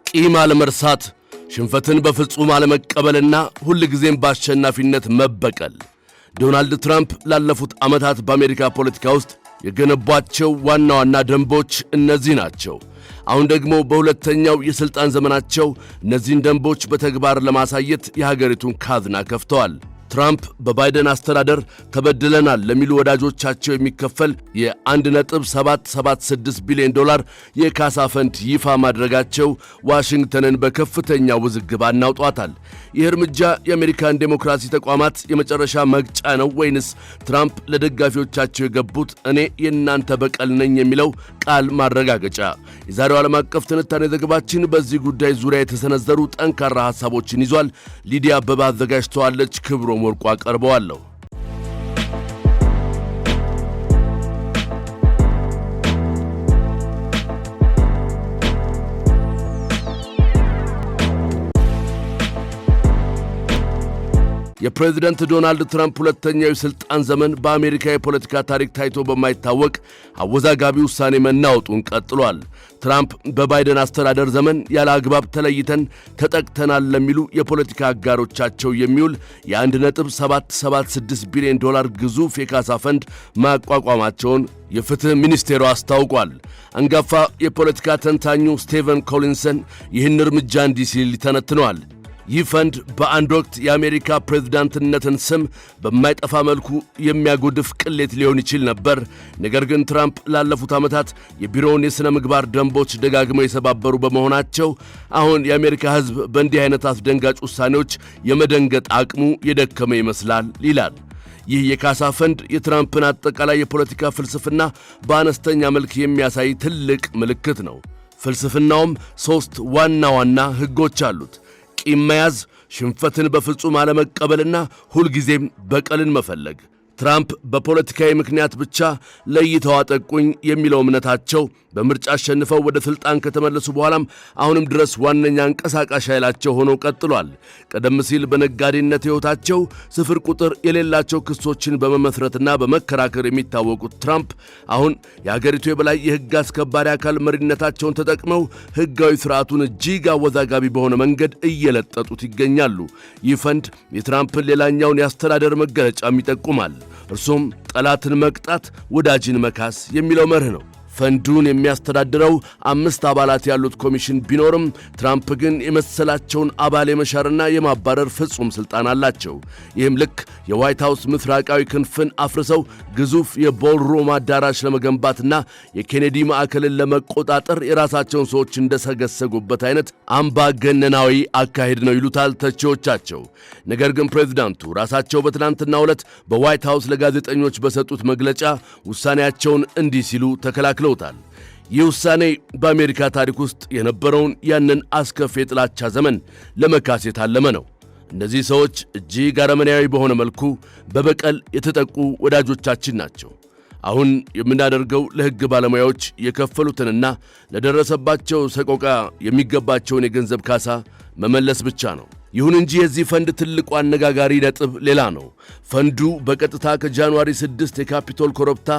ቂም አለመርሳት፣ ሽንፈትን በፍጹም አለመቀበልና ሁልጊዜም በአሸናፊነት መበቀል። ዶናልድ ትራምፕ ላለፉት ዓመታት በአሜሪካ ፖለቲካ ውስጥ የገነቧቸው ዋና ዋና ደንቦች እነዚህ ናቸው። አሁን ደግሞ በሁለተኛው የሥልጣን ዘመናቸው እነዚህን ደንቦች በተግባር ለማሳየት የሀገሪቱን ካዝና ከፍተዋል። ትራምፕ በባይደን አስተዳደር ተበድለናል ለሚሉ ወዳጆቻቸው የሚከፈል የ$1.776 ቢሊዮን የካሳ ፈንድ ይፋ ማድረጋቸው ዋሽንግተንን በከፍተኛ ውዝግብ አናውጧታል። ይህ እርምጃ የአሜሪካን ዴሞክራሲ ተቋማት የመጨረሻ መግጫ ነው ወይንስ ትራምፕ ለደጋፊዎቻቸው የገቡት እኔ የእናንተ በቀል ነኝ የሚለው ቃል ማረጋገጫ? የዛሬው ዓለም አቀፍ ትንታኔ ዘገባችን በዚህ ጉዳይ ዙሪያ የተሰነዘሩ ጠንካራ ሐሳቦችን ይዟል። ሊዲያ አበባ አዘጋጅተዋለች። ክብሮም ወርቁ አቀርበዋለሁ። የፕሬዝዳንት ዶናልድ ትራምፕ ሁለተኛው የሥልጣን ዘመን በአሜሪካ የፖለቲካ ታሪክ ታይቶ በማይታወቅ አወዛጋቢ ውሳኔ መናወጡን ቀጥሏል። ትራምፕ በባይደን አስተዳደር ዘመን ያለ አግባብ ተለይተን ተጠቅተናል ለሚሉ የፖለቲካ አጋሮቻቸው የሚውል የ$1.776 ቢሊዮን ግዙፍ የካሳ ፈንድ ማቋቋማቸውን የፍትሕ ሚኒስቴሩ አስታውቋል። አንጋፋ የፖለቲካ ተንታኙ ስቴቨን ኮሊንሰን ይህን እርምጃ እንዲህ ሲል ይተነትነዋል። ይህ ፈንድ በአንድ ወቅት የአሜሪካ ፕሬዝዳንትነትን ስም በማይጠፋ መልኩ የሚያጎድፍ ቅሌት ሊሆን ይችል ነበር። ነገር ግን ትራምፕ ላለፉት ዓመታት የቢሮውን የሥነ ምግባር ደንቦች ደጋግመው የሰባበሩ በመሆናቸው አሁን የአሜሪካ ሕዝብ በእንዲህ አይነት አስደንጋጭ ውሳኔዎች የመደንገጥ አቅሙ የደከመ ይመስላል ይላል። ይህ የካሳ ፈንድ የትራምፕን አጠቃላይ የፖለቲካ ፍልስፍና በአነስተኛ መልክ የሚያሳይ ትልቅ ምልክት ነው። ፍልስፍናውም 3 ዋና ዋና ሕጎች አሉት። ቂም መያዝ፣ ሽንፈትን በፍጹም አለመቀበልና ሁልጊዜም በቀልን መፈለግ። ትራምፕ በፖለቲካዊ ምክንያት ብቻ ለይተው አጠቁኝ የሚለው እምነታቸው በምርጫ አሸንፈው ወደ ሥልጣን ከተመለሱ በኋላም አሁንም ድረስ ዋነኛ አንቀሳቃሽ ኃይላቸው ሆኖ ቀጥሏል። ቀደም ሲል በነጋዴነት ሕይወታቸው ስፍር ቁጥር የሌላቸው ክሶችን በመመስረትና በመከራከር የሚታወቁት ትራምፕ አሁን የአገሪቱ የበላይ የሕግ አስከባሪ አካል መሪነታቸውን ተጠቅመው ሕጋዊ ሥርዓቱን እጅግ አወዛጋቢ በሆነ መንገድ እየለጠጡት ይገኛሉ። ይህ ፈንድ የትራምፕን ሌላኛውን የአስተዳደር መገለጫም ይጠቁማል። እርሱም ጠላትን መቅጣት፣ ወዳጅን መካስ የሚለው መርህ ነው። ፈንዱን የሚያስተዳድረው 5 አባላት ያሉት ኮሚሽን ቢኖርም ትራምፕ ግን የመሰላቸውን አባል የመሻርና የማባረር ፍጹም ሥልጣን አላቸው። ይህም ልክ የዋይት ሃውስ ምስራቃዊ ክንፍን አፍርሰው ግዙፍ የቦልሩም አዳራሽ ለመገንባትና የኬኔዲ ማዕከልን ለመቆጣጠር የራሳቸውን ሰዎች እንደሰገሰጉበት አይነት አምባገነናዊ አካሄድ ነው ይሉታል ተቺዎቻቸው። ነገር ግን ፕሬዝዳንቱ ራሳቸው በትናንትናው ዕለት በዋይት ሃውስ ለጋዜጠኞች በሰጡት መግለጫ ውሳኔያቸውን እንዲህ ሲሉ ተከላክለዋል። ይህ ውሳኔ በአሜሪካ ታሪክ ውስጥ የነበረውን ያንን አስከፊ የጥላቻ ዘመን ለመካስ የታለመ ነው። እነዚህ ሰዎች እጅግ አረመኔያዊ በሆነ መልኩ በበቀል የተጠቁ ወዳጆቻችን ናቸው። አሁን የምናደርገው ለሕግ ባለሙያዎች የከፈሉትንና ለደረሰባቸው ሰቆቃ የሚገባቸውን የገንዘብ ካሳ መመለስ ብቻ ነው። ይሁን እንጂ የዚህ ፈንድ ትልቁ አነጋጋሪ ነጥብ ሌላ ነው። ፈንዱ በቀጥታ ከጃንዋሪ 6 የካፒቶል ኮረብታ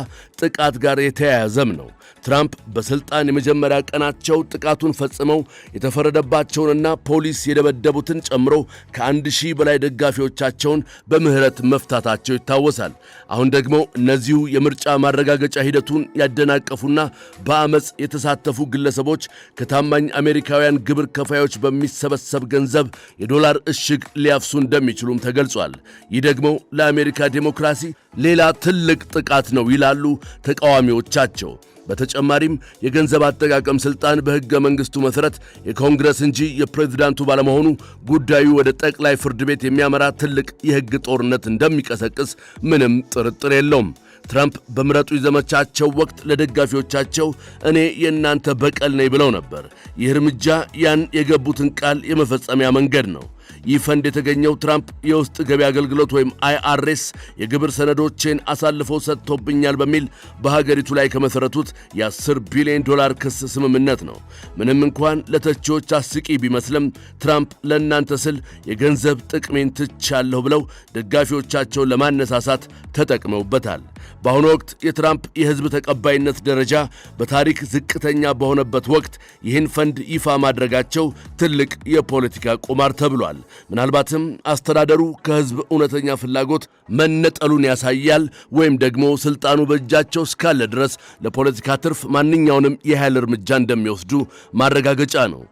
ጥቃት ጋር የተያያዘም ነው። ትራምፕ በሥልጣን የመጀመሪያ ቀናቸው ጥቃቱን ፈጽመው የተፈረደባቸውንና ፖሊስ የደበደቡትን ጨምሮ ከ1000 በላይ ደጋፊዎቻቸውን በምህረት መፍታታቸው ይታወሳል። አሁን ደግሞ እነዚሁ የምርጫ ማረጋገጫ ሂደቱን ያደናቀፉና በአመፅ የተሳተፉ ግለሰቦች ከታማኝ አሜሪካውያን ግብር ከፋዮች በሚሰበሰብ ገንዘብ የዶላር እሽግ ሊያፍሱ እንደሚችሉም ተገልጿል። ይህ ደግሞ ለአሜሪካ ዴሞክራሲ ሌላ ትልቅ ጥቃት ነው ይላሉ ተቃዋሚዎቻቸው። በተጨማሪም የገንዘብ አጠቃቀም ሥልጣን በሕገ መንግሥቱ መሠረት የኮንግረስ እንጂ የፕሬዝዳንቱ ባለመሆኑ ጉዳዩ ወደ ጠቅላይ ፍርድ ቤት የሚያመራ ትልቅ የሕግ ጦርነት እንደሚቀሰቅስ ምንም ጥርጥር የለውም። ትራምፕ በምረጡኝ ዘመቻቸው ወቅት ለደጋፊዎቻቸው እኔ የእናንተ በቀል ነኝ ብለው ነበር። ይህ እርምጃ ያን የገቡትን ቃል የመፈጸሚያ መንገድ ነው። ይህ ፈንድ የተገኘው ትራምፕ የውስጥ ገቢ አገልግሎት ወይም IRS የግብር ሰነዶችን አሳልፈው ሰጥቶብኛል በሚል በሀገሪቱ ላይ ከመሰረቱት የ$10 ቢሊዮን ክስ ስምምነት ነው። ምንም እንኳን ለተቺዎች አስቂ ቢመስልም ትራምፕ ለእናንተ ስል የገንዘብ ጥቅሜን ትቻለሁ ብለው ደጋፊዎቻቸውን ለማነሳሳት ተጠቅመውበታል። በአሁኑ ወቅት የትራምፕ የሕዝብ ተቀባይነት ደረጃ በታሪክ ዝቅተኛ በሆነበት ወቅት ይህን ፈንድ ይፋ ማድረጋቸው ትልቅ የፖለቲካ ቁማር ተብሏል። ምናልባትም አስተዳደሩ ከሕዝብ እውነተኛ ፍላጎት መነጠሉን ያሳያል፣ ወይም ደግሞ ስልጣኑ በእጃቸው እስካለ ድረስ ለፖለቲካ ትርፍ ማንኛውንም የኃይል እርምጃ እንደሚወስዱ ማረጋገጫ ነው።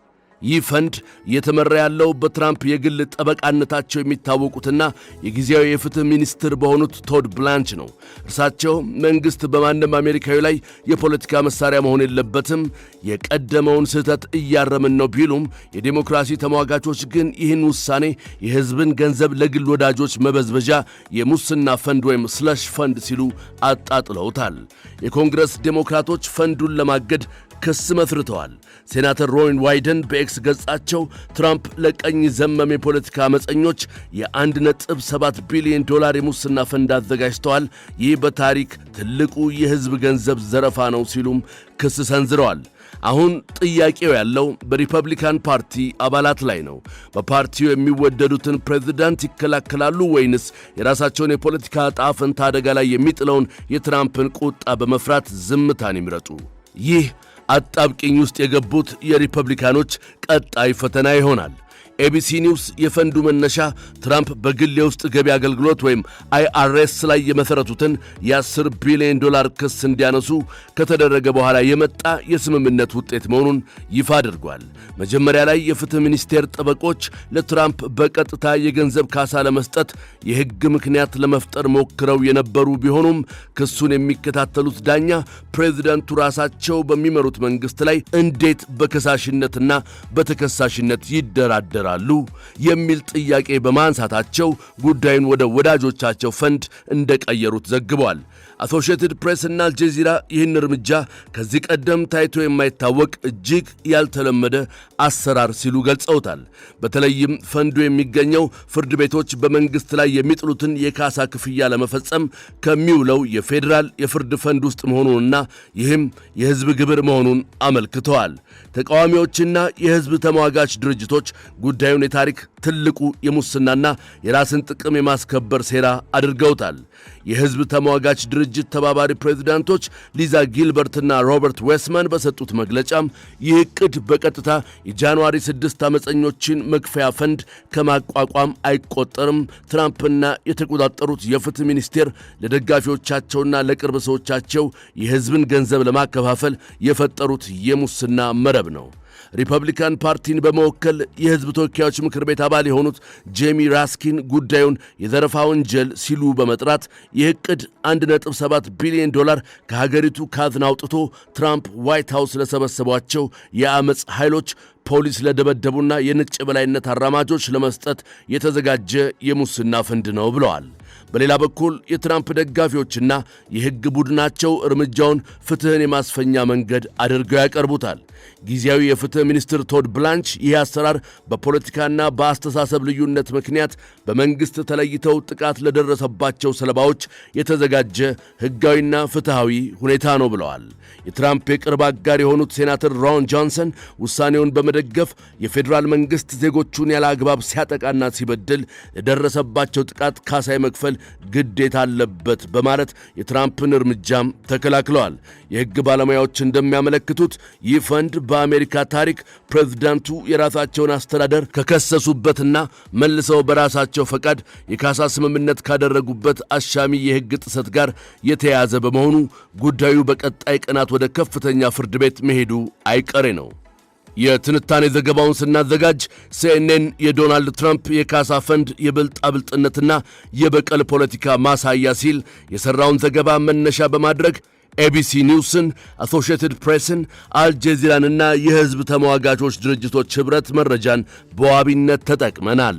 ይህ ፈንድ እየተመራ ያለው በትራምፕ የግል ጠበቃነታቸው የሚታወቁትና የጊዜያዊ የፍትህ ሚኒስትር በሆኑት ቶድ ብላንች ነው። እርሳቸው መንግሥት በማንም አሜሪካዊ ላይ የፖለቲካ መሳሪያ መሆን የለበትም፣ የቀደመውን ስህተት እያረምን ነው ቢሉም የዴሞክራሲ ተሟጋቾች ግን ይህን ውሳኔ የሕዝብን ገንዘብ ለግል ወዳጆች መበዝበዣ የሙስና ፈንድ ወይም ስለሽ ፈንድ ሲሉ አጣጥለውታል። የኮንግረስ ዴሞክራቶች ፈንዱን ለማገድ ክስ መስርተዋል። ሴናተር ሮን ዋይደን በኤክስ ገጻቸው ትራምፕ ለቀኝ ዘመም የፖለቲካ አመፀኞች የ$1.7 ቢሊዮን የሙስና ፈንድ አዘጋጅተዋል፣ ይህ በታሪክ ትልቁ የሕዝብ ገንዘብ ዘረፋ ነው ሲሉም ክስ ሰንዝረዋል። አሁን ጥያቄው ያለው በሪፐብሊካን ፓርቲ አባላት ላይ ነው። በፓርቲው የሚወደዱትን ፕሬዝዳንት ይከላከላሉ ወይንስ የራሳቸውን የፖለቲካ ዕጣ ፈንታ አደጋ ላይ የሚጥለውን የትራምፕን ቁጣ በመፍራት ዝምታን ይምረጡ? ይህ አጣብቂኝ ውስጥ የገቡት የሪፐብሊካኖች ቀጣይ ፈተና ይሆናል። ኤቢሲ ኒውስ የፈንዱ መነሻ ትራምፕ በግል የውስጥ ገቢ አገልግሎት ወይም IRS ላይ የመሠረቱትን የ$10 ቢሊዮን ክስ እንዲያነሱ ከተደረገ በኋላ የመጣ የስምምነት ውጤት መሆኑን ይፋ አድርጓል። መጀመሪያ ላይ የፍትህ ሚኒስቴር ጠበቆች ለትራምፕ በቀጥታ የገንዘብ ካሳ ለመስጠት የሕግ ምክንያት ለመፍጠር ሞክረው የነበሩ ቢሆኑም ክሱን የሚከታተሉት ዳኛ ፕሬዝደንቱ ራሳቸው በሚመሩት መንግሥት ላይ እንዴት በከሳሽነትና በተከሳሽነት ይደራደራሉ የሚል ጥያቄ በማንሳታቸው ጉዳዩን ወደ ወዳጆቻቸው ፈንድ እንደቀየሩት ዘግቧል። አሶሺየትድ ፕሬስ እና አልጀዚራ ይህን እርምጃ ከዚህ ቀደም ታይቶ የማይታወቅ እጅግ ያልተለመደ አሰራር ሲሉ ገልጸውታል። በተለይም ፈንዱ የሚገኘው ፍርድ ቤቶች በመንግሥት ላይ የሚጥሉትን የካሳ ክፍያ ለመፈጸም ከሚውለው የፌዴራል የፍርድ ፈንድ ውስጥ መሆኑንና ይህም የሕዝብ ግብር መሆኑን አመልክተዋል። ተቃዋሚዎችና የሕዝብ ተሟጋች ድርጅቶች ጉዳዩን የታሪክ ትልቁ የሙስናና የራስን ጥቅም የማስከበር ሴራ አድርገውታል። የሕዝብ ተሟጋች ድርጅት ተባባሪ ፕሬዝዳንቶች ሊዛ ጊልበርትና ሮበርት ዌስማን በሰጡት መግለጫም ይህ ዕቅድ በቀጥታ የጃንዋሪ 6 አመፀኞችን መክፈያ ፈንድ ከማቋቋም አይቆጠርም፣ ትራምፕና የተቆጣጠሩት የፍትህ ሚኒስቴር ለደጋፊዎቻቸውና ለቅርብ ሰዎቻቸው የሕዝብን ገንዘብ ለማከፋፈል የፈጠሩት የሙስና መረብ ነው። ሪፐብሊካን ፓርቲን በመወከል የሕዝብ ተወካዮች ምክር ቤት አባል የሆኑት ጄሚ ራስኪን ጉዳዩን የዘረፋ ወንጀል ሲሉ በመጥራት ይህ ዕቅድ $1.7 ቢሊዮን ከሀገሪቱ ካዝና አውጥቶ ትራምፕ ዋይት ሃውስ ለሰበሰቧቸው የአመፅ ኃይሎች ፖሊስ ለደበደቡና የነጭ የበላይነት አራማጆች ለመስጠት የተዘጋጀ የሙስና ፈንድ ነው ብለዋል። በሌላ በኩል የትራምፕ ደጋፊዎችና የሕግ ቡድናቸው እርምጃውን ፍትሕን የማስፈኛ መንገድ አድርገው ያቀርቡታል። ጊዜያዊ የፍትሕ ሚኒስትር ቶድ ብላንች ይህ አሰራር በፖለቲካና በአስተሳሰብ ልዩነት ምክንያት በመንግሥት ተለይተው ጥቃት ለደረሰባቸው ሰለባዎች የተዘጋጀ ሕጋዊና ፍትሐዊ ሁኔታ ነው ብለዋል። የትራምፕ የቅርብ አጋር የሆኑት ሴናተር ሮን ጆንሰን ውሳኔውን በመደገፍ የፌዴራል መንግሥት ዜጎቹን ያለ አግባብ ሲያጠቃና ሲበድል ለደረሰባቸው ጥቃት ካሳ መክፈል ግዴታ አለበት በማለት የትራምፕን እርምጃም ተከላክለዋል። የሕግ ባለሙያዎች እንደሚያመለክቱት ይህ ፈንድ በአሜሪካ ታሪክ ፕሬዝዳንቱ የራሳቸውን አስተዳደር ከከሰሱበትና መልሰው በራሳቸው ፈቃድ የካሳ ስምምነት ካደረጉበት አሻሚ የሕግ ጥሰት ጋር የተያያዘ በመሆኑ ጉዳዩ በቀጣይ ቀናት ወደ ከፍተኛ ፍርድ ቤት መሄዱ አይቀሬ ነው። የትንታኔ ዘገባውን ስናዘጋጅ ሲኤንኤን የዶናልድ ትራምፕ የካሳ ፈንድ የብልጣብልጥነትና የበቀል ፖለቲካ ማሳያ ሲል የሠራውን ዘገባ መነሻ በማድረግ ኤቢሲ ኒውስን፣ አሶሺየትድ ፕሬስን፣ አልጀዚራንና የሕዝብ ተሟጋቾች ድርጅቶች ኅብረት መረጃን በዋቢነት ተጠቅመናል።